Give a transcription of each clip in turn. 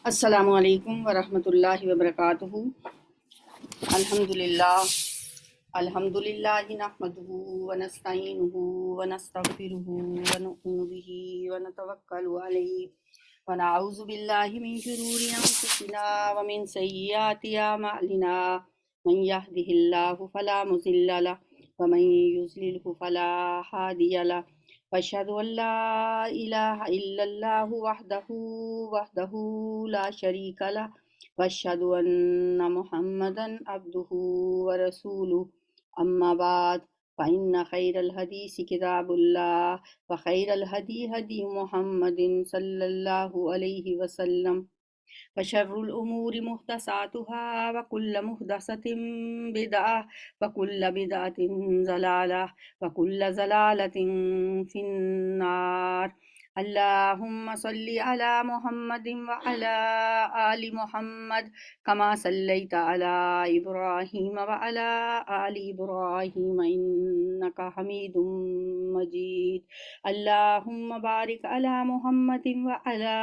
السلام علیکم ورحمۃ اللہ وبرکاتہ۔ الحمدللہ نحمدہ ونستعینہ ونستغفرہ ونؤمن بہ ونتوکل علیہ ونعوذ باللہ من شرور انفسنا ومن سیئات اعمالنا، من یہدہ اللہ فلا مضل لہ ومن یضللہ فلا ہادی لہ، واشہد ان لا الہ الا اللہ وحدہ لا شریک لہ، واشہد ان محمدا عبدہ ورسولہ، اما بعد فإن خیر الحدیث کتاب اللہ وخیر الہدی ہدی محمد صلی اللہ علیہ وسلم، وشر الأمور محدثاتها وكل محدثة بدعة وكل بدعة ضلالة وكل ضلالة في النار۔ اللهم صل على محمد وعلى آل محمد كما صليت على إبراهيم وعلى آل إبراهيم إنك حميد مجيد۔ اللهم بارك على محمد وعلى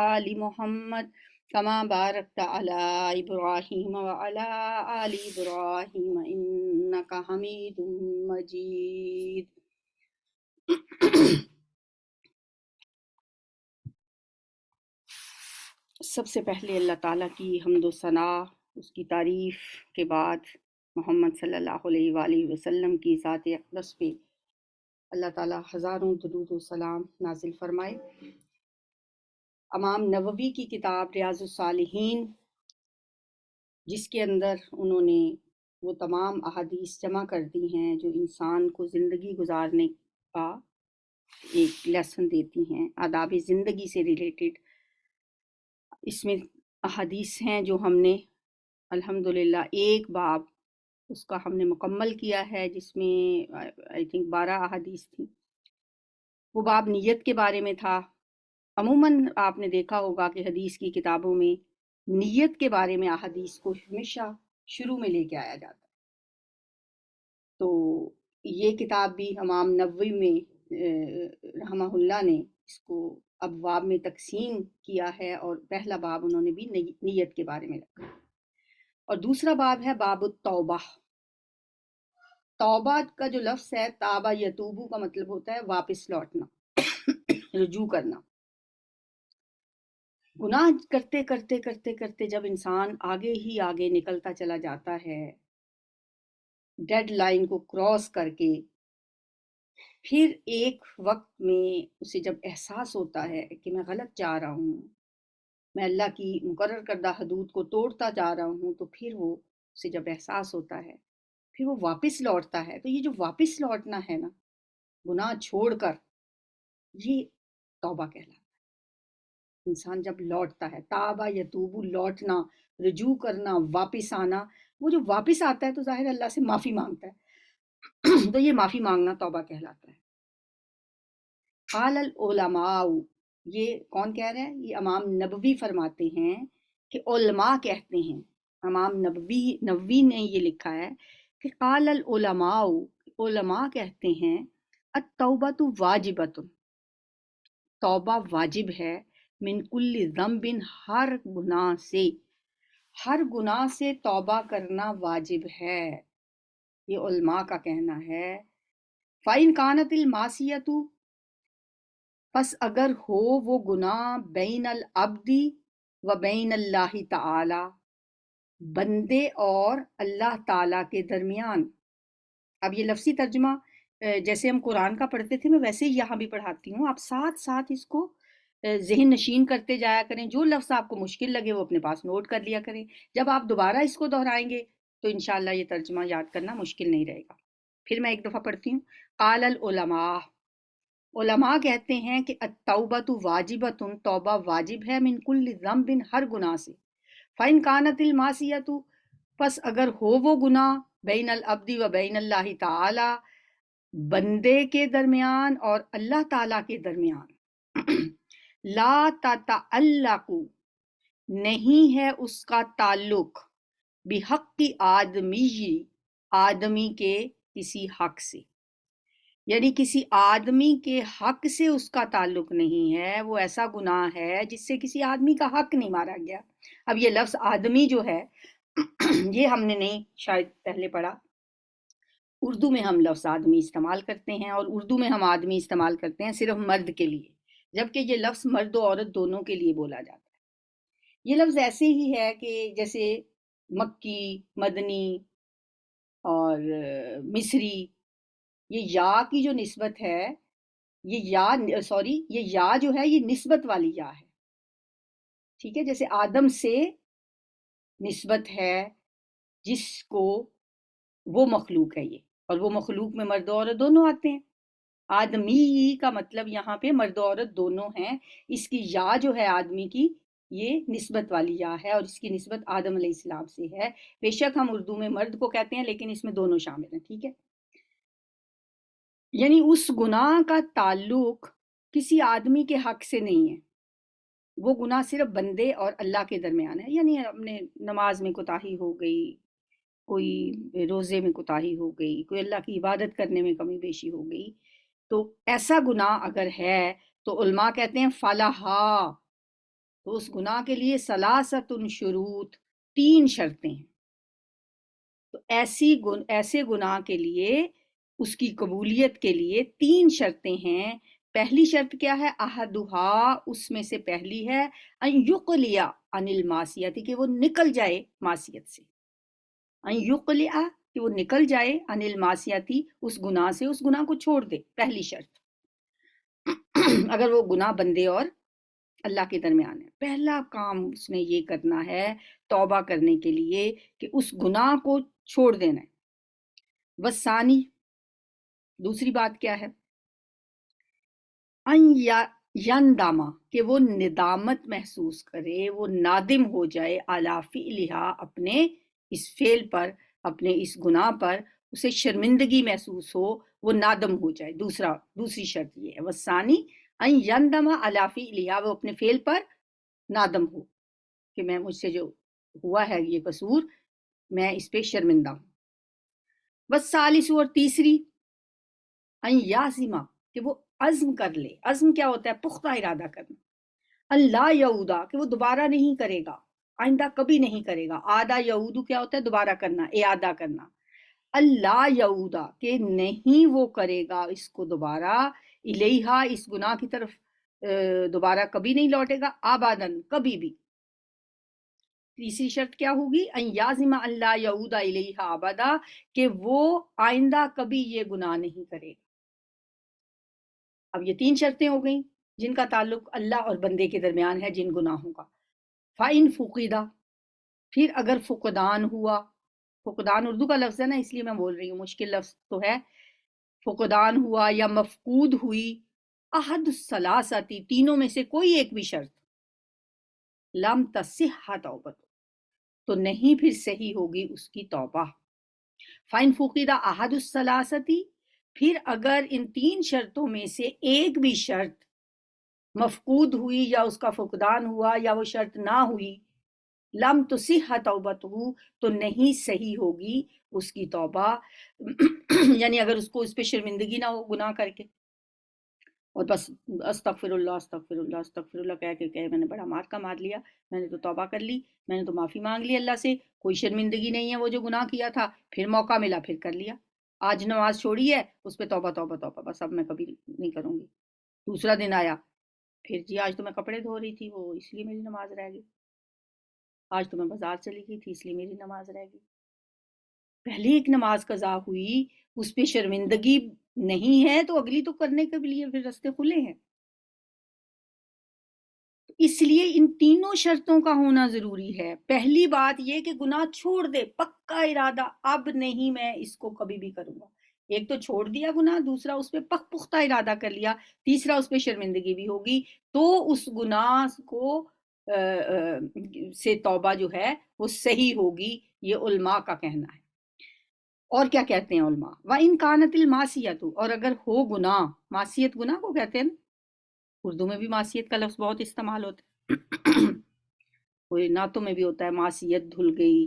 آل محمد كما باركت على إبراهيم وعلى آل إبراهيم إنك حميد مجيد۔ سب سے پہلے اللہ تعالیٰ کی حمد و ثنا، اس کی تعریف کے بعد محمد صلی اللہ علیہ وآلہ وسلم کی ذات اقدس پہ اللہ تعالیٰ ہزاروں درود و سلام نازل فرمائے۔ امام نووی کی کتاب ریاض الصالحین، جس کے اندر انہوں نے وہ تمام احادیث جمع کر دی ہیں جو انسان کو زندگی گزارنے کا ایک لیسن دیتی ہیں، آداب زندگی سے ریلیٹڈ۔ اس میں احادیث ہیں جو ہم نے الحمدللہ ایک باب اس کا ہم نے مکمل کیا ہے، جس میں آئی تھنک 12 احادیث تھیں۔ وہ باب نیت کے بارے میں تھا۔ عموماً آپ نے دیکھا ہوگا کہ حدیث کی کتابوں میں نیت کے بارے میں احادیث کو ہمیشہ شروع میں لے کے آیا جاتا ہے۔ تو یہ کتاب بھی امام نووی میں رحمہ اللہ نے اس کو ابواب میں تقسیم کیا ہے، اور پہلا باب انہوں نے بھی نیت کے بارے میں رکھا، اور دوسرا باب ہے باب التوبہ۔ توبہ کا جو لفظ ہے، تابہ یتوبو کا مطلب ہوتا ہے واپس لوٹنا، رجوع کرنا۔ گناہ کرتے کرتے کرتے کرتے جب انسان آگے ہی آگے نکلتا چلا جاتا ہے، ڈیڈ لائن کو کراس کر کے، پھر ایک وقت میں اسے جب احساس ہوتا ہے کہ میں غلط جا رہا ہوں، میں اللہ کی مقرر کردہ حدود کو توڑتا جا رہا ہوں، تو پھر وہ اسے جب احساس ہوتا ہے، پھر وہ واپس لوٹتا ہے۔ تو یہ جو واپس لوٹنا ہے نا، گناہ چھوڑ کر، یہ توبہ کہلاتا ہے۔ انسان جب لوٹتا ہے، تابہ یتوبو، لوٹنا، رجوع کرنا، واپس آنا، وہ جو واپس آتا ہے تو ظاہر اللہ سے معافی مانگتا ہے، تو یہ معافی مانگنا توبہ کہلاتا ہے۔ قال العلماء، یہ کون کہہ رہا ہے؟ یہ امام نبوی فرماتے ہیں کہ علماء کہتے ہیں، امام نبوی نے یہ لکھا ہے کہ قال العلماء، علماء کہتے ہیں التوبۃ واجبۃ، توبہ واجب ہے، من کل ذنب، ہر گناہ سے، ہر گناہ سے توبہ کرنا واجب ہے، یہ علماء کا کہنا ہے۔ فَإِنْ كَانَتِ الْمَعْصِيَةُ، پس اگر ہو وہ گناہ، بین العبد و بین اللہ تعالی، بندے اور اللہ تعالیٰ کے درمیان۔ اب یہ لفظی ترجمہ جیسے ہم قرآن کا پڑھتے تھے، میں ویسے ہی یہاں بھی پڑھاتی ہوں، آپ ساتھ ساتھ اس کو ذہن نشین کرتے جایا کریں، جو لفظ آپ کو مشکل لگے وہ اپنے پاس نوٹ کر لیا کریں، جب آپ دوبارہ اس کو دہرائیں گے تو انشاءاللہ یہ ترجمہ یاد کرنا مشکل نہیں رہے گا۔ پھر میں ایک دفعہ پڑھتی ہوں۔ قال العلماء، علماء کہتے ہیں کہ التوبۃ واجبۃ، توبہ واجب ہے، من کل ذنب، ہر گناہ سے۔ فإن كانت المعصیۃ، پس اگر ہو وہ گناہ، بین العبد و بین اللہ تعالی، بندے کے درمیان اور اللہ تعالیٰ کے درمیان، لا تتعلق، نہیں ہے اس کا تعلق، بحق آدمی، آدمی کے کسی حق سے، یعنی کسی آدمی کے حق سے اس کا تعلق نہیں ہے، وہ ایسا گناہ ہے جس سے کسی آدمی کا حق نہیں مارا گیا۔ اب یہ لفظ آدمی جو ہے یہ ہم نے نہیں شاید پہلے پڑھا، اردو میں ہم لفظ آدمی استعمال کرتے ہیں، اور اردو میں ہم آدمی استعمال کرتے ہیں صرف مرد کے لیے، جبکہ یہ لفظ مرد و عورت دونوں کے لیے بولا جاتا ہے۔ یہ لفظ ایسے ہی ہے کہ جیسے مکی، مدنی اور مصری، یہ یا کی جو نسبت ہے، یہ یا جو ہے یہ نسبت والی یا ہے، ٹھیک ہے؟ جیسے آدم سے نسبت ہے جس کو، وہ مخلوق ہے یہ، اور وہ مخلوق میں مرد و عورت دونوں آتے ہیں۔ آدمی کا مطلب یہاں پہ مرد و عورت دونوں ہیں، اس کی یا جو ہے آدمی کی، یہ نسبت والی یا ہے، اور اس کی نسبت آدم علیہ السلام سے ہے۔ بے شک ہم اردو میں مرد کو کہتے ہیں لیکن اس میں دونوں شامل ہیں، ٹھیک ہے؟ یعنی اس گناہ کا تعلق کسی آدمی کے حق سے نہیں ہے، وہ گناہ صرف بندے اور اللہ کے درمیان ہے۔ یعنی اپنے نماز میں کوتاہی ہو گئی، کوئی روزے میں کوتاہی ہو گئی، کوئی اللہ کی عبادت کرنے میں کمی بیشی ہو گئی، تو ایسا گناہ اگر ہے تو علماء کہتے ہیں فلاحا، تو اس گناہ کے لیے ثلاثۃ شروط، 3 شرطیں ہیں۔ تو ایسے گناہ کے لیے، اس کی قبولیت کے لیے 3 شرطیں ہیں۔ پہلی شرط کیا ہے؟ احدھا، اس میں سے پہلی ہے ان یقلع عن المعصیت، کہ وہ نکل جائے معصیت سے، ان یقلع کہ وہ نکل جائے عن المعصیت، اس گناہ سے، اس گناہ کو چھوڑ دے، پہلی شرط۔ اگر وہ گناہ بندے اور اللہ کے درمیان ہے، پہلا کام اس نے یہ کرنا ہے توبہ کرنے کے لیے کہ اس گناہ کو چھوڑ دینا ہے۔ والثانی، دوسری بات کیا ہے؟ ان یندما، کہ وہ ندامت محسوس کرے، وہ نادم ہو جائے، علی فعلہا، اپنے اس فعل پر، اپنے اس گناہ پر اسے شرمندگی محسوس ہو، وہ نادم ہو جائے۔ دوسری شرط یہ ہے، والثانی ان یندما علی فعلہا، وہ اپنے فعل پر نادم ہو کہ مجھ سے جو ہوا ہے یہ قصور، میں اس پہ شرمندہ ہوں۔ والثالث، اور تیسری، ان یعزم، کہ وہ عزم کر لے۔ عزم کیا ہوتا ہے؟ پختہ ارادہ کرنا۔ اللہ یعودا، کہ وہ دوبارہ نہیں کرے گا، آئندہ کبھی نہیں کرے گا۔ آدھا یعودو کیا ہوتا ہے؟ دوبارہ کرنا، اعادہ کرنا۔ اللہ یعودا، کہ نہیں وہ کرے گا اس کو دوبارہ، الیہا، اس گناہ کی طرف دوبارہ کبھی نہیں لوٹے گا، آبادن، کبھی بھی۔ تیسری شرط کیا ہوگی؟ ان یعزم اللہ یعودا الیہا ابدا، کہ وہ آئندہ کبھی یہ گناہ نہیں کرے گا۔ اب یہ 3 شرطیں ہو گئیں جن کا تعلق اللہ اور بندے کے درمیان ہے، جن گناہوں کا۔ فَإِن فُقِدَ، پھر اگر فقدان ہوا، فقدان اردو کا لفظ ہے نا، اس لیے میں بول رہی ہوں، مشکل لفظ تو ہے۔ فقدان ہوا یا مفقود ہوئی، احد الثلاثتی، تینوں میں سے کوئی ایک بھی شرط، لم تصح توبت، تو نہیں پھر صحیح ہوگی اس کی توبہ۔ فَإِن فُقِدَ احد الثلاثتی، پھر اگر ان 3 شرطوں میں سے ایک بھی شرط مفقود ہوئی، یا اس کا فقدان ہوا، یا وہ شرط نہ ہوئی، لم تصح توبتہ، تو نہیں صحیح ہوگی اس کی توبہ۔ یعنی اگر اس کو اس پہ شرمندگی نہ ہو گناہ کر کے، اور بس استغفر اللہ استغفر اللہ استغفر اللہ کہہ کے کہ میں نے بڑا مار لیا، میں نے تو توبہ کر لی، میں نے تو معافی مانگ لی اللہ سے، کوئی شرمندگی نہیں ہے، وہ جو گناہ کیا تھا پھر موقع ملا پھر کر لیا، آج نماز چھوڑی ہے اس پہ توبہ توبہ توبہ، بس اب میں کبھی نہیں کروں گی۔ دوسرا دن آیا، پھر جی آج تو میں کپڑے دھو رہی تھی، وہ اس لیے میری نماز رہ گئی، آج تو میں بازار چلی گئی تھی اس لیے میری نماز رہ گئی۔ پہلی ایک نماز قضا ہوئی، اس پہ شرمندگی نہیں ہے، تو اگلی تو کرنے کے لیے پھر راستے کھلے ہیں۔ اس لیے ان تینوں شرطوں کا ہونا ضروری ہے۔ پہلی بات یہ کہ گناہ چھوڑ دے، پکا ارادہ، اب نہیں میں اس کو کبھی بھی کروں گا۔ ایک تو چھوڑ دیا گناہ، دوسرا اس پہ پختہ ارادہ کر لیا، تیسرا اس پہ شرمندگی بھی ہوگی، تو اس گناہ کو سے توبہ جو ہے وہ صحیح ہوگی، یہ علماء کا کہنا ہے۔ اور کیا کہتے ہیں علماء؟ وَإِن كَانَتِ الْمَعْصِيَةُ، اور اگر ہو گناہ، معصیت گناہ کو کہتے ہیں، اردو میں بھی معصیت کا لفظ بہت استعمال ہوتا ہے، کوئی نعتوں میں بھی ہوتا ہے، معصیت دھل گئی،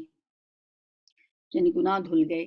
یعنی گناہ دھل گئے۔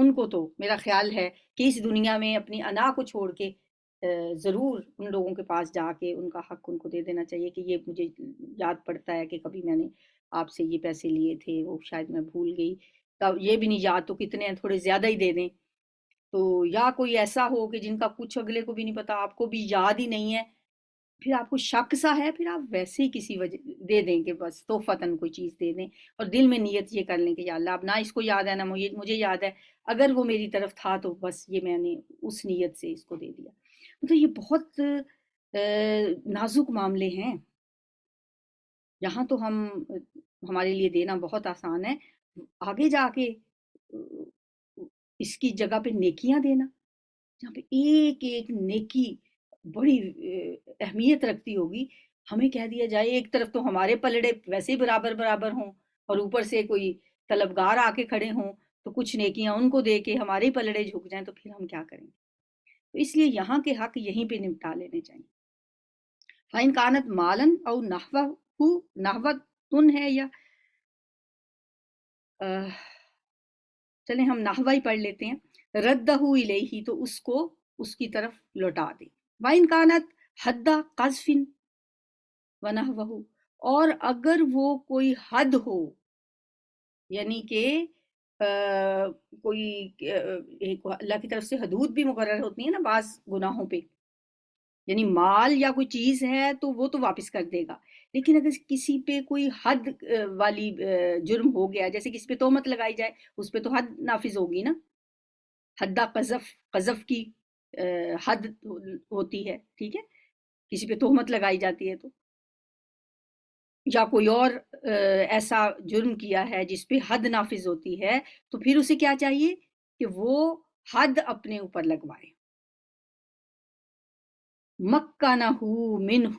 ان کو تو میرا خیال ہے کہ اس دنیا میں اپنی انا کو چھوڑ کے ضرور ان لوگوں کے پاس جا کے ان کا حق ان کو دے دینا چاہیے کہ یہ مجھے یاد پڑتا ہے کہ کبھی میں نے آپ سے یہ پیسے لیے تھے، وہ شاید میں بھول گئی، تب یہ بھی نہیں یاد تو کتنے ہیں، تھوڑے زیادہ ہی دے دیں۔ تو یا کوئی ایسا ہو کہ جن کا کچھ اگلے کو بھی نہیں پتا، آپ کو بھی یاد ہی نہیں ہے، پھر آپ کو شک سا ہے، پھر آپ ویسے ہی کسی وجہ دے دیں کہ بس تحفتاً کوئی چیز دے دیں، اور دل میں نیت یہ کر لیں کہ یا اللہ اب نہ اس کو یاد ہے نہ مجھے یاد ہے، اگر وہ میری طرف تھا تو بس یہ میں نے اس نیت سے اس کو دے دیا۔ تو یہ بہت نازک معاملے ہیں، یہاں تو ہمارے لیے دینا بہت آسان ہے، آگے جا کے اس کی جگہ پہ نیکیاں دینا، جہاں پہ ایک ایک نیکی بڑی اہمیت رکھتی ہوگی، ہمیں کہہ دیا جائے ایک طرف تو ہمارے پلڑے ویسے ہی برابر برابر ہوں، اور اوپر سے کوئی طلبگار آ کے کھڑے ہوں تو کچھ نیکیاں ان کو دے کے ہمارے پلڑے جھک جائیں، تو پھر ہم کیا کریں گے؟ تو اس لیے یہاں کے حق یہیں پہ نمٹا لینے چاہیے۔ فَإِنْ كَانَتْ مَالًا أَوْ نَحْوَةٌ ہے یا چلیں ہم نحوہ ہی پڑھ لیتے ہیں، رَدَّهُ إِلَيْهِ تو اس کو اس کی طرف لوٹا دے، وَإِنْ كَانَتْ حَدَّ قَذْفٍ وَنَحْوَهُ اور اگر وہ کوئی حد ہو، یعنی کہ کوئی ایک اللہ کی طرف سے حدود بھی مقرر ہوتی ہیں نا بعض گناہوں پہ، یعنی مال یا کوئی چیز ہے تو وہ تو واپس کر دے گا، لیکن اگر کسی پہ کوئی حد والی جرم ہو گیا، جیسے کسی پہ تہمت لگائی جائے، اس پہ تو حد نافذ ہوگی نا، حد قذف کی حد ہوتی ہے، ٹھیک ہے، کسی پہ تہمت لگائی جاتی ہے تو، یا کوئی اور ایسا جرم کیا ہے جس پہ حد نافذ ہوتی ہے، تو پھر اسے کیا چاہیے کہ وہ حد اپنے اوپر لگوائے۔ مَكَّنَهُ مِنْهُ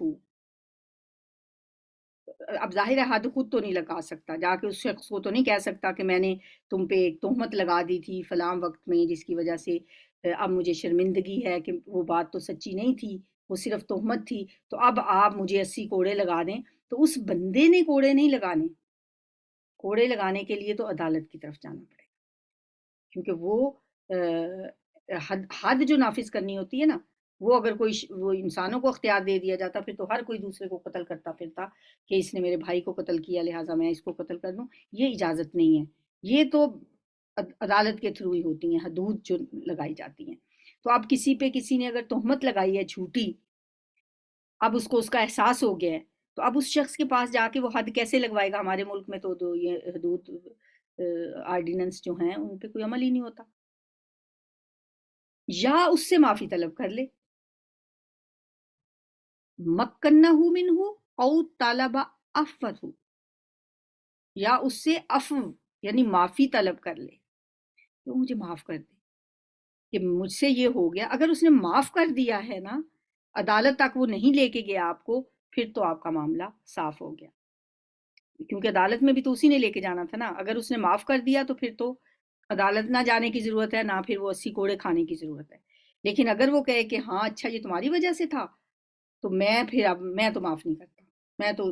اب ظاہر ہے حد خود تو نہیں لگا سکتا، جا کے اس شخص کو تو نہیں کہہ سکتا کہ میں نے تم پہ ایک تہمت لگا دی تھی فلاں وقت میں جس کی وجہ سے اب مجھے شرمندگی ہے کہ وہ بات تو سچی نہیں تھی، وہ صرف تہمت تھی، تو اب آپ مجھے 80 کوڑے لگا دیں، تو اس بندے نے کوڑے نہیں لگانے، کوڑے لگانے کے لیے تو عدالت کی طرف جانا پڑے گا، کیونکہ وہ حد جو نافذ کرنی ہوتی ہے نا، وہ اگر وہ انسانوں کو اختیار دے دیا جاتا پھر تو ہر کوئی دوسرے کو قتل کرتا پھرتا کہ اس نے میرے بھائی کو قتل کیا لہٰذا میں اس کو قتل کر دوں، یہ اجازت نہیں ہے، یہ تو عدالت کے تھرو ہی ہوتی ہیں حدود جو لگائی جاتی ہیں۔ تو اب کسی نے اگر تہمت لگائی ہے جھوٹی، اب اس کو اس کا احساس ہو گیا ہے، تو اب اس شخص کے پاس جا کے وہ حد کیسے لگوائے گا؟ ہمارے ملک میں تو یہ حدود آرڈیننس جو ہیں ان پہ کوئی عمل ہی نہیں ہوتا، یا اس سے معافی طلب کر لے، مکنہ منہ او طالب عفوہ، یا اس سے عفو یعنی معافی طلب کر لے کہ مجھے معاف کر دے کہ مجھ سے یہ ہو گیا، اگر اس نے معاف کر دیا ہے نا، عدالت تک وہ نہیں لے کے گیا آپ کو، پھر تو آپ کا معاملہ صاف ہو گیا، کیونکہ عدالت میں بھی تو اسی نے لے کے جانا تھا نا، اگر اس نے معاف کر دیا تو پھر تو عدالت نہ جانے کی ضرورت ہے، نہ پھر وہ 80 کوڑے کھانے کی ضرورت ہے، لیکن اگر وہ کہے کہ ہاں اچھا یہ تمہاری وجہ سے تھا، تو اب میں تو معاف نہیں کرتا، میں تو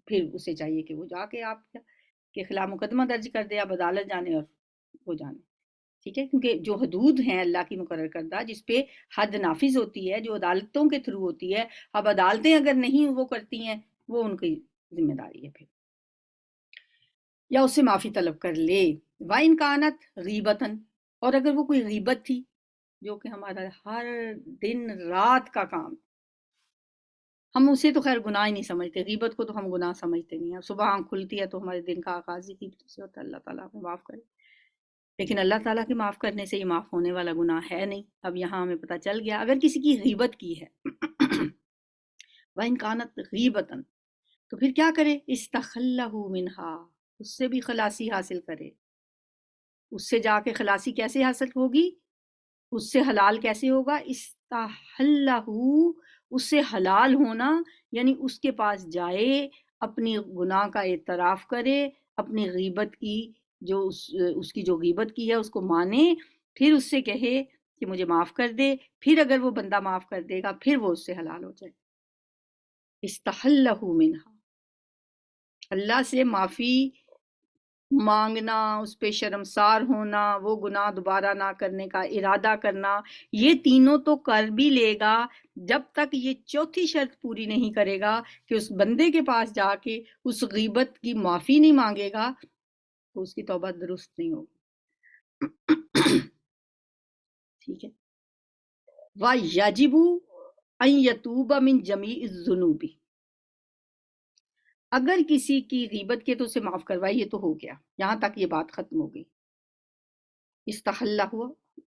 پھر اسے چاہیے کہ وہ جا کے آپ کے خلاف مقدمہ درج کر دے، اب عدالت جانے اور وہ جانے، ٹھیک ہے، کیونکہ جو حدود ہیں اللہ کی مقرر کردہ جس پہ حد نافذ ہوتی ہے، جو عدالتوں کے تھرو ہوتی ہے، اب عدالتیں اگر نہیں وہ کرتی ہیں، وہ ان کی ذمہ داری ہے پھر، یا اس سے معافی طلب کر لے۔ وَإِنْ كَانَتْ غِيبَةً اور اگر وہ کوئی غیبت تھی، جو کہ ہمارا ہر دن رات کا کام، ہم اسے تو خیر گناہ ہی نہیں سمجھتے، غیبت کو تو ہم گناہ سمجھتے نہیں ہیں، صبح آنکھ کھلتی ہے تو ہمارے دن کا آغاز ہی غیبت سے ہوتا ہے، اللہ تعالیٰ ہمیں معاف کرے، لیکن اللہ تعالیٰ کے معاف کرنے سے یہ معاف ہونے والا گناہ ہے نہیں۔ اب یہاں ہمیں پتہ چل گیا اگر کسی کی غیبت کی ہے وَإِنْ كَانَتْ غِيبَةً تو پھر کیا کرے؟ اسْتَخَلَّهُ مِنْهَا اس سے بھی خلاصی حاصل کرے، اس سے جا کے خلاصی کیسے حاصل ہوگی؟ اس سے حلال کیسے ہوگا؟ استحلہ اس سے حلال ہونا، یعنی اس کے پاس جائے، اپنی گناہ کا اعتراف کرے، اپنی غیبت کی جو اس کی جو غیبت کی ہے اس کو مانے، پھر اس سے کہے کہ مجھے معاف کر دے، پھر اگر وہ بندہ معاف کر دے گا پھر وہ اس سے حلال ہو جائے۔ استحلہ منہا اللہ سے معافی مانگنا، اس پہ شرمسار ہونا، وہ گناہ دوبارہ نہ کرنے کا ارادہ کرنا، یہ تینوں تو کر بھی لے گا، جب تک یہ چوتھی شرط پوری نہیں کرے گا کہ اس بندے کے پاس جا کے اس غیبت کی معافی نہیں مانگے گا تو اس کی توبہ درست نہیں ہوگی۔ ٹھیک ہے۔ وَيَجِبُ أَن يَتُوبَ مِن جَمِيعِ الذُّنُوبِ، اگر کسی کی غیبت کے تو اسے معاف کروائی، یہ تو ہو گیا، یہاں تک یہ بات ختم ہو گئی، استحلہ ہوا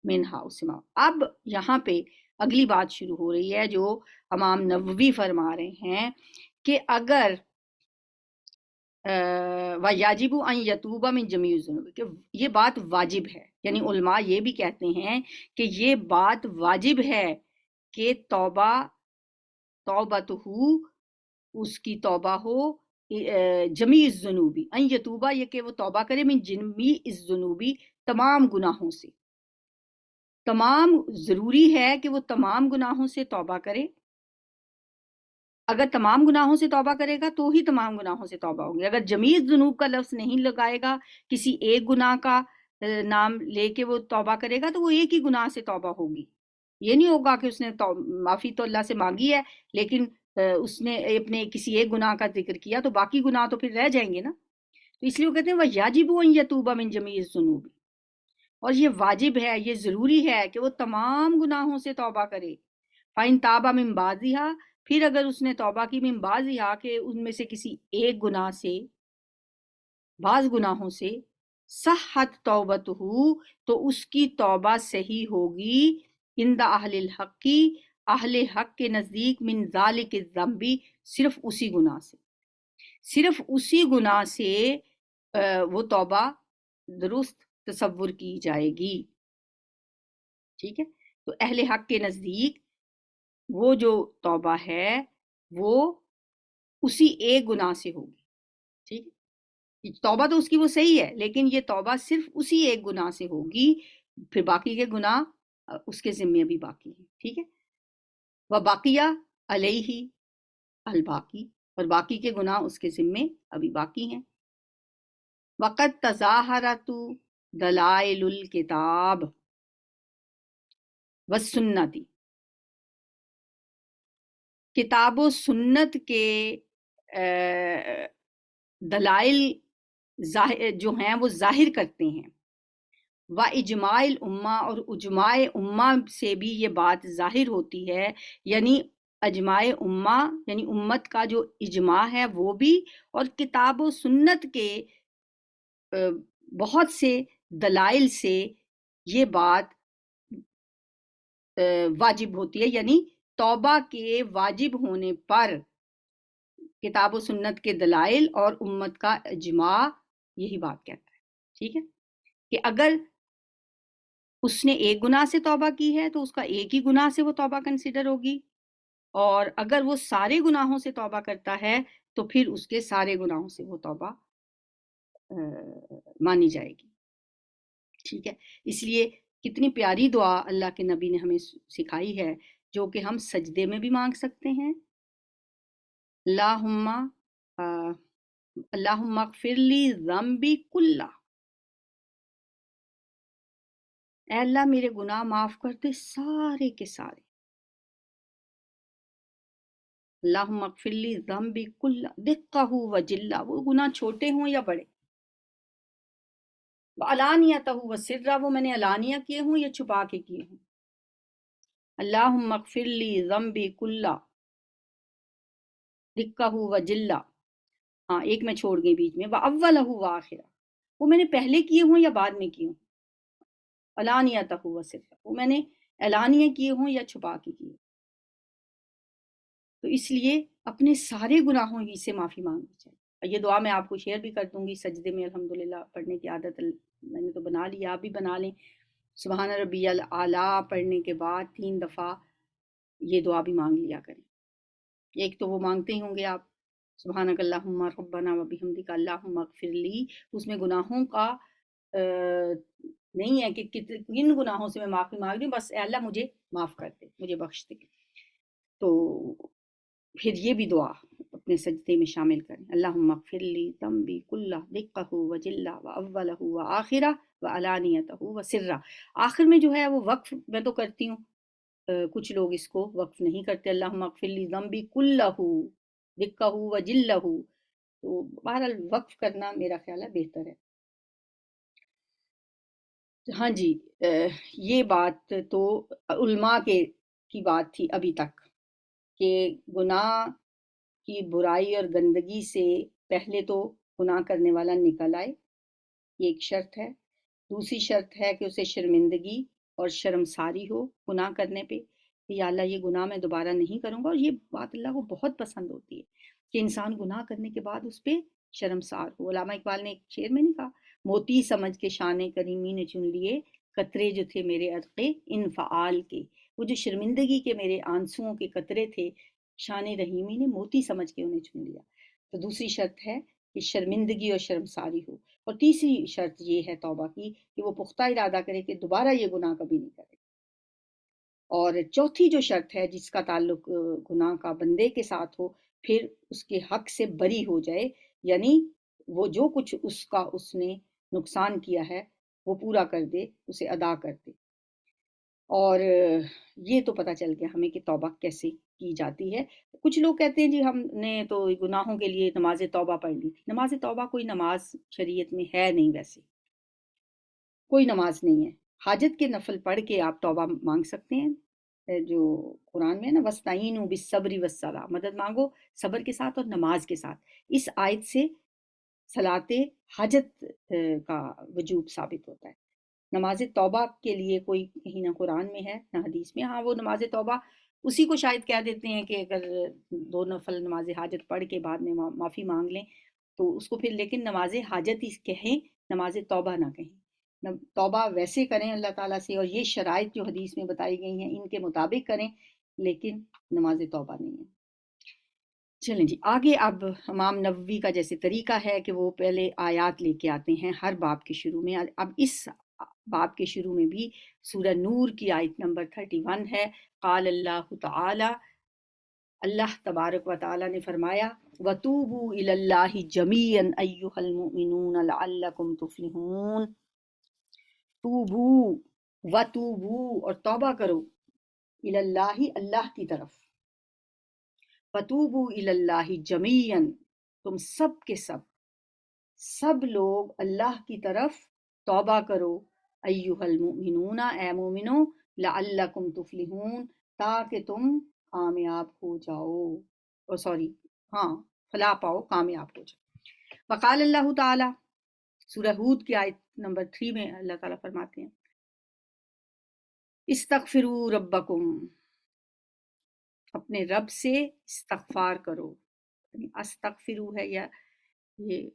منہا، اسے معاف۔ اب یہاں پہ اگلی بات شروع ہو رہی ہے جو امام نووی فرما رہے ہیں کہ اگر وَيَجِبُ أَن يَتُوبَ مِن جَمِيعِ الذُّنُوبِ، کہ یہ بات واجب ہے، یعنی علماء یہ بھی کہتے ہیں کہ یہ بات واجب ہے کہ توبہ اس کی توبہ ہو جمیع الذنوبی، ان یتوبہ یہ کہ وہ توبہ کرے، من جمیع الذنوبی تمام گناہوں سے، تمام ضروری ہے کہ وہ تمام گناہوں سے توبہ کرے، اگر تمام گناہوں سے توبہ کرے گا تو ہی تمام گناہوں سے توبہ ہوگی، اگر جمیع الذنوب کا لفظ نہیں لگائے گا، کسی ایک گناہ کا نام لے کے وہ توبہ کرے گا تو وہ ایک ہی گناہ سے توبہ ہوگی، یہ نہیں ہوگا کہ اس نے معافی تو اللہ سے مانگی ہے لیکن اس نے اپنے کسی ایک گناہ کا ذکر کیا تو باقی گناہ تو پھر رہ جائیں گے نا، تو اس لیے وہ کہتے ہیں وَيَجِبُ أَن يَتُوبَ مِن جَمِيعِ الذُّنُوبِ، اور یہ واجب ہے، یہ ضروری ہے کہ وہ تمام گناہوں سے توبہ کرے، فَإِن تَابَ مِن بَعْضِهَا، پھر اگر اس نے توبہ کی من بعضها کہ ان میں سے کسی ایک گناہ سے، بعض گناہوں سے، صحت توبتہ تو اس کی توبہ صحیح ہوگی، عند اہل الحق کی، اہل حق کے نزدیک، من ذالک الذنب صرف اسی گناہ سے، صرف اسی گناہ سے وہ توبہ درست تصور کی جائے گی، ٹھیک ہے، تو اہل حق کے نزدیک وہ جو توبہ ہے وہ اسی ایک گناہ سے ہوگی، ٹھیک ہے، توبہ تو اس کی وہ صحیح ہے لیکن یہ توبہ صرف اسی ایک گناہ سے ہوگی، پھر باقی کے گناہ اس کے ذمے بھی باقی ہیں، ٹھیک ہے، وَبَقِيَ عَلَيْهِ الباقی، اور باقی کے گناہ اس کے ذمے ابھی باقی ہیں، وَقَدْ تَظَاهَرَتُ دَلَائِلُ الْكِتَابِ وَالسُّنَّةِ، کتاب و سنت کے دلائل جو ہیں وہ ظاہر کرتے ہیں، وَإِجْمَاعِ الْأُمَّةِ، اور اجماع امہ سے بھی یہ بات ظاہر ہوتی ہے، یعنی اجماع امہ یعنی امت کا جو اجماع ہے وہ بھی، اور کتاب و سنت کے بہت سے دلائل سے یہ بات واجب ہوتی ہے، یعنی توبہ کے واجب ہونے پر کتاب و سنت کے دلائل اور امت کا اجماع یہی بات کہتا ہے، ٹھیک ہے، کہ اگر اس نے ایک گناہ سے توبہ کی ہے تو اس کا ایک ہی گناہ سے وہ توبہ کنسیڈر ہوگی، اور اگر وہ سارے گناہوں سے توبہ کرتا ہے تو پھر اس کے سارے گناہوں سے وہ توبہ مانی جائے گی، ٹھیک ہے، اس لیے کتنی پیاری دعا اللہ کے نبی نے ہمیں سکھائی ہے جو کہ ہم سجدے میں بھی مانگ سکتے ہیں، اللہم اغفر لی ذنبی کلہ، اے اللہ میرے گناہ معاف کر دے سارے کے سارے، اللہم اغفر لی ذنبی کلہ دقہ و جلہ، وہ گناہ چھوٹے ہوں یا بڑے، وعلانیتہ و سرہ، وہ میں نے علانیہ کیے ہوں یا چھپا کے کیے ہوں، اللہم اغفر لی ذنبی کلہ دقہ و جلہ، ہاں ایک میں چھوڑ گئی بیچ میں، وَأَوَّلَهُ وَآخِرَهُ، وہ میں نے پہلے کیے ہوں یا بعد میں کیے ہوں، علانیتہ و سرہ، وہ میں نے اعلانیہ کیے ہوں یا چھپا کے کیے ہوں، تو اس لیے اپنے سارے گناہوں ہی سے معافی مانگنی چاہیے، اور یہ دعا میں آپ کو شیئر بھی کر دوں گی، سجدے میں الحمدللہ پڑھنے کی عادت میں نے تو بنا لی، آپ بھی بنا لیں، سبحان ربی الاعلیٰ پڑھنے کے بعد 3 دفعہ یہ دعا بھی مانگ لیا کریں، ایک تو وہ مانگتے ہی ہوں گے آپ سبحانک اللہم ربنا و بحمدک اللہم اغفر لی، اس میں گناہوں کا نہیں ہے کہ کن گناہوں سے میں معافی مانگ رہی ہوں، بس اے اللہ مجھے معاف کر دے، مجھے بخش دے، تو پھر یہ بھی دعا اپنے سجدے میں شامل کریں. اللہم اغفر لی ذنبی کلہ دقہ و جلہ و اولہ و آخرہ و علانیتہ و سرہ. آخر میں جو ہے وہ وقف میں تو کرتی ہوں، کچھ لوگ اس کو وقف نہیں کرتے. اللہم اغفر لی ذنبی کلہ دقہ و جلہ، تو بہرحال وقف کرنا میرا خیال ہے بہتر ہے. ہاں جی، یہ بات تو علماء کی بات تھی ابھی تک کہ گناہ کی برائی اور گندگی سے پہلے تو گناہ کرنے والا نکل آئے، یہ ایک شرط ہے. دوسری شرط ہے کہ اسے شرمندگی اور شرمساری ہو گناہ کرنے پہ کہ یا اللہ یہ گناہ میں دوبارہ نہیں کروں گا. اور یہ بات اللہ کو بہت پسند ہوتی ہے کہ انسان گناہ کرنے کے بعد اس پہ شرمسار ہو. علامہ اقبال نے ایک شعر میں نہیں کہا، موتی سمجھ کے شان کریمی نے چن لیے قطرے جو تھے میرے عرق انفعال کے. وہ جو شرمندگی کے میرے آنسوؤں کے قطرے تھے، شان رحیمی نے موتی سمجھ کے انہیں چن لیا. تو دوسری شرط ہے کہ شرمندگی اور شرمساری ہو. اور تیسری شرط یہ ہے توبہ کی کہ وہ پختہ ارادہ کرے کہ دوبارہ یہ گناہ کبھی نہیں کرے. اور چوتھی جو شرط ہے جس کا تعلق گناہ کا بندے کے ساتھ ہو، پھر اس کے حق سے بری ہو جائے، یعنی وہ جو کچھ اس نے نقصان کیا ہے وہ پورا کر دے، اسے ادا کر دے. اور یہ تو پتہ چل گیا ہمیں کہ توبہ کیسے کی جاتی ہے. کچھ لوگ کہتے ہیں جی ہم نے تو گناہوں کے لیے نماز توبہ پڑھ لی تھی. نماز توبہ کوئی نماز شریعت میں ہے نہیں، ویسے کوئی نماز نہیں ہے. حاجت کے نفل پڑھ کے آپ توبہ مانگ سکتے ہیں، جو قرآن میں ہے نا وَاسْتَعِینُوا بِالصَّبْرِ وَالصَّلَاةِ، مدد مانگو صبر کے ساتھ اور نماز کے ساتھ. اس آیت سے صلاۃ حاجت کا وجوب ثابت ہوتا ہے. نماز توبہ کے لیے کوئی کہیں نہ قرآن میں ہے نہ حدیث میں. ہاں وہ نماز توبہ اسی کو شاید کہہ دیتے ہیں کہ اگر 2 نفل نماز حاجت پڑھ کے بعد میں معافی مانگ لیں تو اس کو پھر لیکن نماز حاجت ہی کہیں، نماز توبہ نہ کہیں. توبہ ویسے کریں اللہ تعالیٰ سے، اور یہ شرائط جو حدیث میں بتائی گئی ہیں ان کے مطابق کریں، لیکن نماز توبہ نہیں ہے. چلیں جی آگے. اب امام نووی کا جیسے طریقہ ہے کہ وہ پہلے آیات لے کے آتے ہیں ہر باب کے شروع میں. اب اس باب کے شروع میں بھی سورہ نور کی آیت نمبر 31 ہے. قال اللہ تعالی، اللہ تبارک و تعالی نے فرمایا، وَتُوبُوا إِلَى اللَّهِ جَمِيعًا أَيُّهَا الْمُؤْمِنُونَ لَعَلَّكُمْ تُفْلِحُونَ. توبو وتوبو اور توبہ کرو، الی اللہ اللہ کی طرف. وتوبو الی اللہ جمیعا، تم سب کے سب لوگ اللہ کی طرف توبہ کرو. ایھا المؤمنون، اے مومنو، لعلکم تفلحون، تاکہ تم کامیاب ہو جاؤ، اور ہاں فلاح پاؤ، کامیاب ہو جاؤ. وقال اللہ تعالی، سورہ ہود کی آیت نمبر 3 میں اللہ تعالیٰ فرماتے ہیں، استغفروا ربکم، اپنے رب سے استغفار کرو. استغفروا ہے یا یہ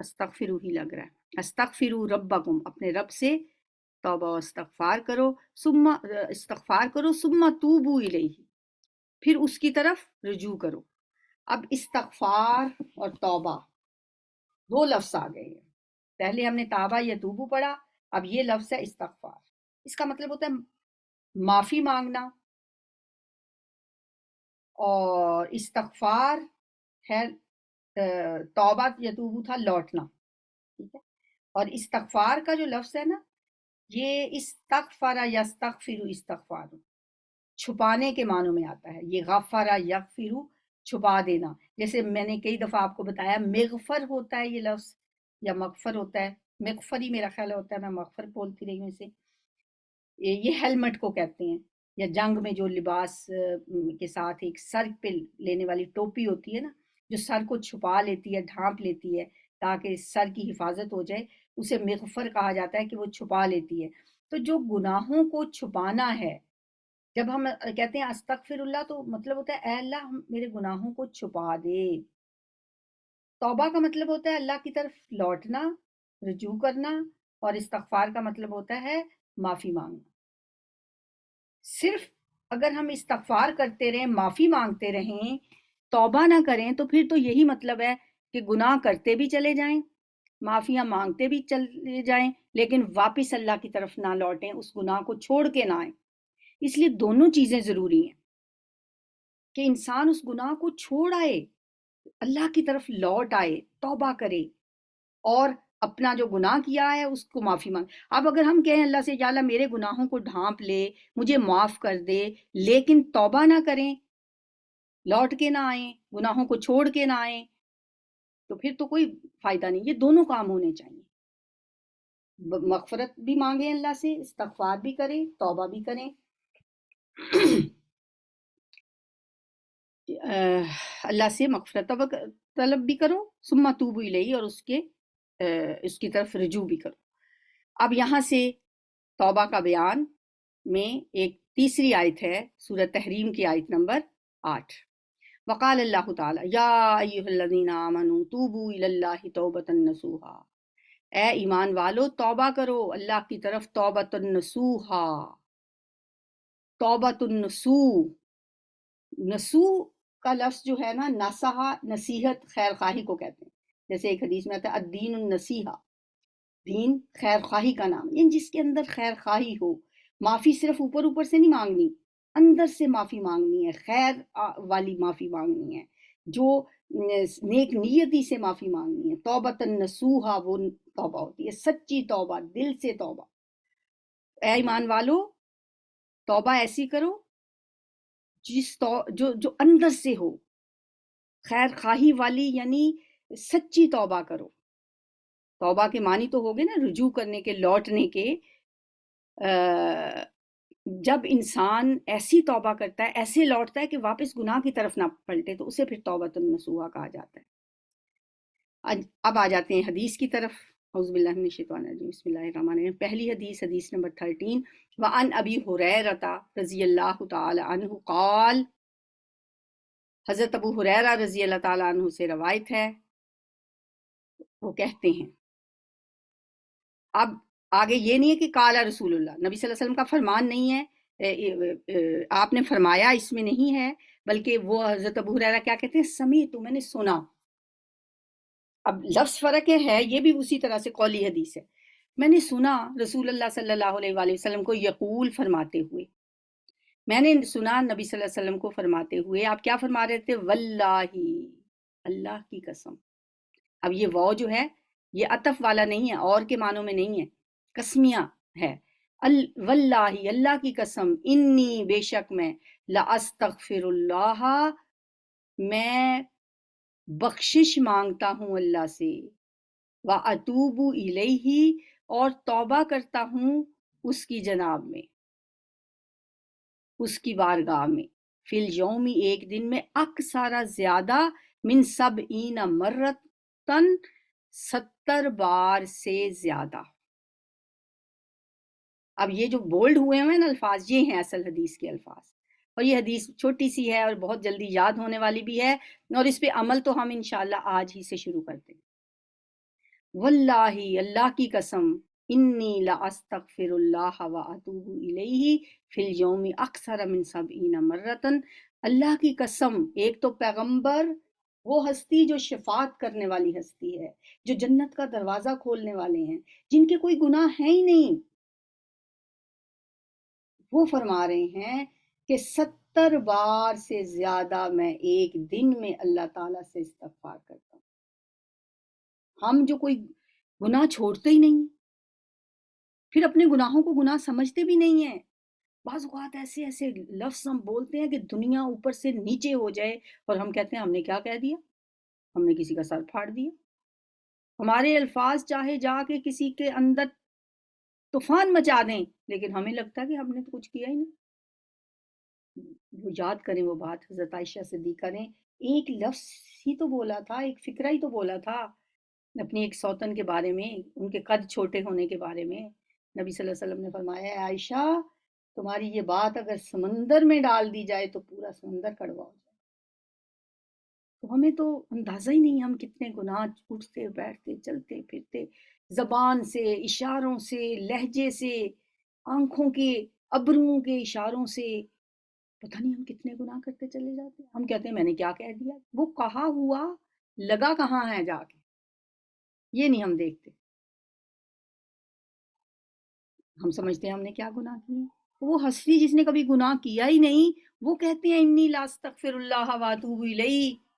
استغفروا ہی لگ رہا ہے. استغفروا ربکم، اپنے رب سے توبہ و استغفار کرو. استغفار کرو، ثم توبوا الیہ، پھر اس کی طرف رجوع کرو. اب استغفار اور توبہ 2 لفظ آ گئے ہیں. پہلے ہم نے تابہ یا توبو پڑھا، اب یہ لفظ ہے استغفار. اس کا مطلب ہوتا ہے معافی مانگنا، اور استغفار ہے توبہ یا توبو تھا لوٹنا، ٹھیک ہے. اور استغفار کا جو لفظ ہے نا، یہ استغفر یستغفر استغفار، چھپانے کے معنوں میں آتا ہے. یہ غفر یغفر، چھپا دینا. جیسے میں نے کئی دفعہ آپ کو بتایا مغفر ہوتا ہے یہ لفظ، یا مغفر ہوتا ہے، مغفر ہی میرا خیال ہوتا ہے، میں مغفر بولتی رہی ہوں اسے. یہ ہیلمٹ کو کہتے ہیں، یا جنگ میں جو لباس کے ساتھ ایک سر پہ لینے والی ٹوپی ہوتی ہے نا، جو سر کو چھپا لیتی ہے، ڈھانپ لیتی ہے تاکہ سر کی حفاظت ہو جائے، اسے مغفر کہا جاتا ہے کہ وہ چھپا لیتی ہے. تو جو گناہوں کو چھپانا ہے، جب ہم کہتے ہیں استغفر اللہ تو مطلب ہوتا ہے اے اللہ میرے گناہوں کو چھپا دے. توبہ کا مطلب ہوتا ہے اللہ کی طرف لوٹنا، رجوع کرنا، اور استغفار کا مطلب ہوتا ہے معافی مانگنا. صرف اگر ہم استغفار کرتے رہیں، معافی مانگتے رہیں، توبہ نہ کریں، تو پھر تو یہی مطلب ہے کہ گناہ کرتے بھی چلے جائیں، معافیاں مانگتے بھی چلے جائیں، لیکن واپس اللہ کی طرف نہ لوٹیں، اس گناہ کو چھوڑ کے نہ آئیں. اس لیے دونوں چیزیں ضروری ہیں کہ انسان اس گناہ کو چھوڑ آئے. اللہ کی طرف لوٹ آئے، توبہ کرے اور اپنا جو گناہ کیا ہے اس کو معافی مانگ. اب اگر ہم کہیں اللہ سے یا اللہ میرے گناہوں کو ڈھانپ لے، مجھے معاف کر دے، لیکن توبہ نہ کریں، لوٹ کے نہ آئیں، گناہوں کو چھوڑ کے نہ آئیں، تو پھر تو کوئی فائدہ نہیں. یہ دونوں کام ہونے چاہیے، مغفرت بھی مانگیں اللہ سے، استغفار بھی کریں، توبہ بھی کریں. اللہ سے مغفرت طلب بھی کرو، ثم توبوا الیہ، اور اس کی طرف رجوع بھی کرو. اب یہاں سے توبہ کا بیان میں ایک تیسری آیت ہے، سورہ تحریم کی آیت نمبر 8. وقال اللہ تعالی یا ایھا الذین آمنوا توبوا الی اللہ توبۃ نصوحا، اے ایمان والو توبہ کرو اللہ کی طرف توبۃ نصوحا. توبۃ النصوح، نصوح کا لفظ جو ہے نا، نصحہ نصیحت خیر خواہی کو کہتے ہیں. جیسے ایک حدیث میں آتا ہے الدین النصیحہ، دین خیر خواہی کا نام، یعنی جس کے اندر خیر خواہی ہو. معافی صرف اوپر اوپر سے نہیں مانگنی، اندر سے معافی مانگنی ہے، خیر والی معافی مانگنی ہے، جو نیک نیتی سے معافی مانگنی ہے. توبۃ النصوحہ وہ توبہ ہوتی ہے، سچی توبہ، دل سے توبہ. اے ایمان والو توبہ ایسی کرو جو اندر سے ہو، خیر خواہی والی، یعنی سچی توبہ کرو. توبہ کے معنی تو ہوگے نا رجوع کرنے کے، لوٹنے کے. جب انسان ایسی توبہ کرتا ہے، ایسے لوٹتا ہے کہ واپس گناہ کی طرف نہ پلٹے، تو اسے پھر توبۃ النصوحہ کہا جاتا ہے. اب آ جاتے ہیں حدیث کی طرف. اعوذ باللہ من الشیطان الرجیم، بسم اللہ الرحمن الرحیم. پہلی حدیث، حدیث نمبر 13. وعن ابی ہریرہ رضی اللہ تعالی عنہ قال، حضرت ابو ہریرہ رضی اللہ تعالیٰ عنہ سے روایت ہے، وہ کہتے ہیں. اب آگے یہ نہیں ہے کہ قال رسول اللہ، نبی صلی اللہ علیہ وسلم کا فرمان نہیں ہے، آپ نے فرمایا اس میں نہیں ہے، بلکہ وہ حضرت ابو ہریرہ کیا کہتے ہیں، سمیعت، میں نے سنا. اب لفظ فرق ہے، یہ بھی اسی طرح سے قولی حدیث ہے. میں نے سنا رسول اللہ صلی اللہ علیہ وآلہ وسلم کو یقول، فرماتے ہوئے. میں نے سنا نبی صلی اللہ علیہ وسلم کو فرماتے ہوئے. آپ کیا فرما رہے تھے؟ واللہ، اللہ کی قسم. اب یہ واو جو ہے یہ عطف والا نہیں ہے، اور کے معنوں میں نہیں ہے، قسمیہ ہے. واللہ، اللہ کی قسم، انی، بے شک میں، لاستغفر اللہ، میں بخشش مانگتا ہوں اللہ سے، واتوب الیہ، اور توبہ کرتا ہوں اس کی جناب میں، اس کی بارگاہ میں، فی الیوم، ایک دن میں، اکثر، زیادہ، من 70 مرتن، 70 بار سے زیادہ. اب یہ جو بولڈ ہوئے ہیں نا الفاظ، یہ ہیں اصل حدیث کے الفاظ. اور یہ حدیث چھوٹی سی ہے اور بہت جلدی یاد ہونے والی بھی ہے، اور اس پہ عمل تو ہم انشاءاللہ آج ہی سے شروع کرتے ہیں. واللہ، اللہ کی قسم، انی لاستغفر اللہ واتوب الیہ فی الیوم اکثر من 70 مرتن. اللہ کی قسم، ایک تو پیغمبر، وہ ہستی جو شفاعت کرنے والی ہستی ہے، جو جنت کا دروازہ کھولنے والے ہیں، جن کے کوئی گناہ ہے ہی نہیں، وہ فرما رہے ہیں کہ 70 بار سے زیادہ میں ایک دن میں اللہ تعالیٰ سے استغفار کرتا ہوں. ہم جو کوئی گناہ چھوڑتے ہی نہیں، پھر اپنے گناہوں کو گناہ سمجھتے بھی نہیں ہیں. بعض اوقات ایسے ایسے لفظ ہم بولتے ہیں کہ دنیا اوپر سے نیچے ہو جائے، اور ہم کہتے ہیں ہم نے کیا کہہ دیا، ہم نے کسی کا سر پھاڑ دیا. ہمارے الفاظ چاہے جا کے کسی کے اندر طوفان مچا دیں، لیکن ہمیں لگتا ہے کہ ہم نے تو کچھ کیا ہی نہیں. وہ یاد کریں وہ بات، حضرت عائشہ صدیقہ نے ایک لفظ ہی تو بولا تھا، ایک فکرہ ہی تو بولا تھا اپنی ایک سوتن کے بارے میں، ان کے قد چھوٹے ہونے کے بارے میں. نبی صلی اللہ علیہ وسلم نے فرمایا، اے عائشہ، تمہاری یہ بات اگر سمندر میں ڈال دی جائے تو پورا سمندر کڑوا ہو جائے. تو ہمیں تو اندازہ ہی نہیں ہم کتنے گناہ، اٹھتے بیٹھتے چلتے پھرتے، زبان سے، اشاروں سے، لہجے سے، آنکھوں کے ابروؤں کے اشاروں سے، پتہ نہیں ہم کتنے گناہ کرتے چلے جاتے ہیں. ہم کہتے ہیں میں نے کیا کہہ دیا، وہ کہا ہوا لگا کہاں ہے جا کے، یہ نہیں ہم دیکھتے. ہم سمجھتے ہیں ہم نے کیا گناہ کیے. وہ ہستی جس نے کبھی گناہ کیا ہی نہیں، وہ کہتے ہیں انی لاستغفر اللہ واتوب الیہ